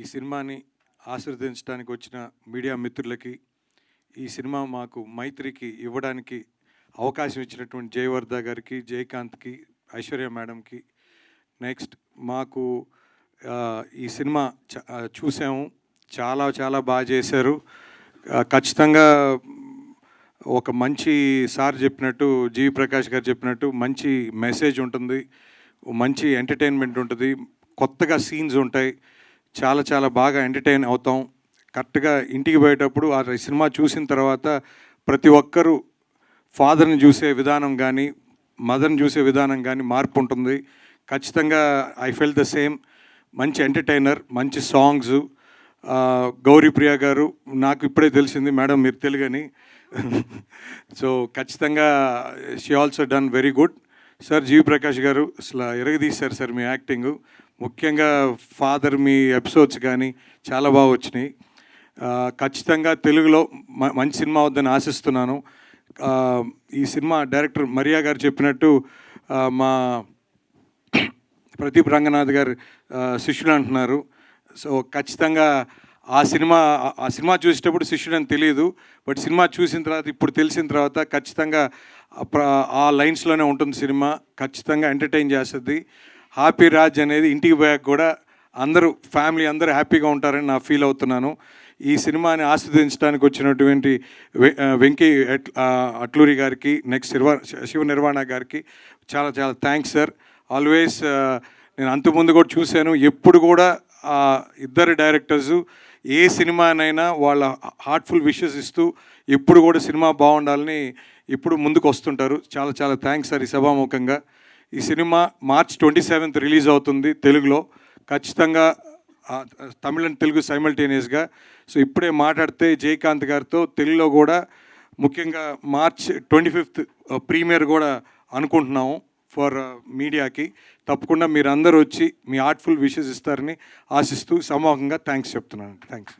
ఈ సినిమాని ఆశీర్వదించడానికి వచ్చిన మీడియా మిత్రులకి, ఈ సినిమా మాకు మైత్రికి ఇవ్వడానికి అవకాశం ఇచ్చినటువంటి జయవర్ధ గారికి, జయకాంత్కి, ఐశ్వర్య మేడంకి, నెక్స్ట్ మాకు ఈ సినిమా చూసాము, చాలా చాలా బాగా చేశారు. ఖచ్చితంగా ఒక మంచి సార్ చెప్పినట్టు, జీవి ప్రకాష్ గారు చెప్పినట్టు మంచి మెసేజ్ ఉంటుంది, మంచి ఎంటర్టైన్మెంట్ ఉంటుంది, కొత్తగా సీన్స్ ఉంటాయి, చాలా చాలా బాగా ఎంటర్టైన్ అవుతాం. కరెక్ట్గా ఇంటికి పోయేటప్పుడు ఆ సినిమా చూసిన తర్వాత ప్రతి ఒక్కరూ ఫాదర్ని చూసే విధానం కానీ, మదర్ని చూసే విధానం కానీ మార్పు ఉంటుంది. ఖచ్చితంగా ఐ ఫెల్ ద సేమ్. మంచి ఎంటర్టైనర్, మంచి సాంగ్స్. గౌరీప్రియ గారు, నాకు ఇప్పుడే తెలిసింది మేడం మీరు తెలుగని. సో ఖచ్చితంగా she also done very good. Sir GV Prakash గారు అసలు ఎరగదీశారు సార్ మీ యాక్టింగు. ముఖ్యంగా ఫాదర్ మీ ఎపిసోడ్స్ కానీ చాలా బాగా వచ్చినాయి. ఖచ్చితంగా తెలుగులో మంచి సినిమా అవుద్దని ఆశిస్తున్నాను. ఈ సినిమా డైరెక్టర్ మరియా గారు చెప్పినట్టు మా ప్రదీప్ రంగనాథ్ గారు శిష్యుడు అంటున్నారు. సో ఖచ్చితంగా ఆ సినిమా చూసేటప్పుడు శిష్యుడు అని తెలియదు, బట్ సినిమా చూసిన తర్వాత ఇప్పుడు తెలిసిన తర్వాత ఖచ్చితంగా ఆ లైన్స్లోనే ఉంటుంది సినిమా. ఖచ్చితంగా ఎంటర్టైన్ చేస్తుంది. హ్యాపీ రాజ్ అనేది ఇంటికి పోయాక కూడా అందరూ ఫ్యామిలీ అందరూ హ్యాపీగా ఉంటారని నా ఫీల్ అవుతున్నాను. ఈ సినిమాని ఆస్వాదించడానికి వచ్చినటువంటి వెంకీ అట్లూరి గారికి, నెక్స్ట్ శివ నిర్వాణ గారికి చాలా చాలా థ్యాంక్స్ సార్. ఆల్వేస్ నేను అంతకుముందు కూడా చూశాను, ఎప్పుడు కూడా ఇద్దరు డైరెక్టర్సు ఏ సినిమానైనా వాళ్ళ హార్ట్ఫుల్ విషెస్ ఇస్తూ ఎప్పుడు కూడా సినిమా బాగుండాలని ఇప్పుడు ముందుకు వస్తుంటారు. చాలా చాలా థ్యాంక్స్ సార్. ఈ సభాముఖంగా ఈ సినిమా March 27th రిలీజ్ అవుతుంది తెలుగులో. ఖచ్చితంగా తమిళ అండ్ తెలుగు సైమల్టేనియస్గా. సో ఇప్పుడే మాట్లాడితే జయకాంత్ గారితో తెలుగులో కూడా ముఖ్యంగా March 25th ప్రీమియర్ కూడా అనుకుంటున్నాము ఫర్ మీడియాకి. తప్పకుండా మీరు అందరూ వచ్చి మీ హార్ట్ఫుల్ విషెస్ ఇస్తారని ఆశిస్తూ సమూహంగా థ్యాంక్స్ చెప్తున్నాను. థ్యాంక్స్.